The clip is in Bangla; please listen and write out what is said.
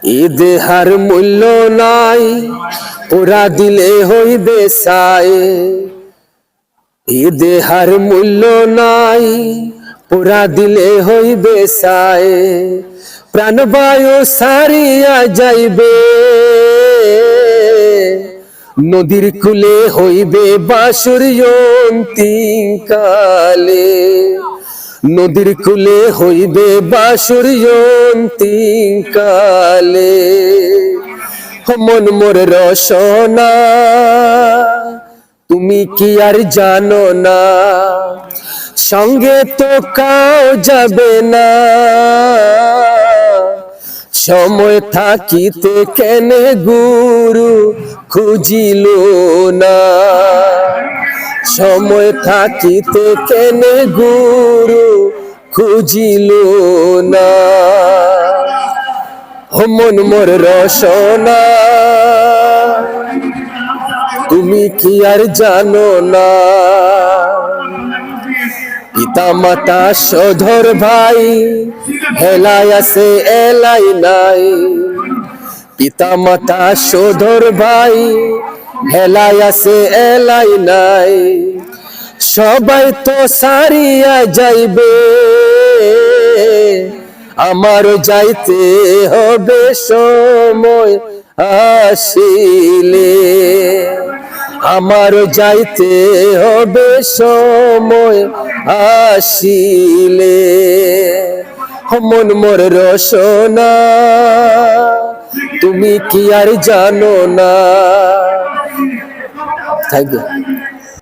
এ দেহার মূল্য নাই, ওরা দিলে হইবে সাই। এ দেহার মূল্য নাই, ওরা দিলে হইবে সাই। প্রাণবায়ু সারিয়া যাইবে, নদীর কূলে হইবে বাসুর অন্তিম কালে। নদীর কূলে হইবে বাসুর অন্তিম কালে। মন মোর রসনা তুমি কি আর জানো না, সঙ্গে তো কাউ যাবে না। সময় থাকিতে কেনে গুরু খুঁজিল না, সময় থাকিতে কেনে গুরু খুঁজিল না। মন মোর রসনা তুমি কি আর জানো না, পিতা মাতা সধর ভাই হেলায় আছে এলাই নাই। পিতা মাতা সধর ভাই হেলায় আছে এলাই নাই। সবাই তো সারিয়া যাইবে, আমার যাইতে হবে সময় আসিলে। আমার যাইতে হবে সময় আসিলে। মন মোর রসনা তুমি কি আর জানো না। Thank you.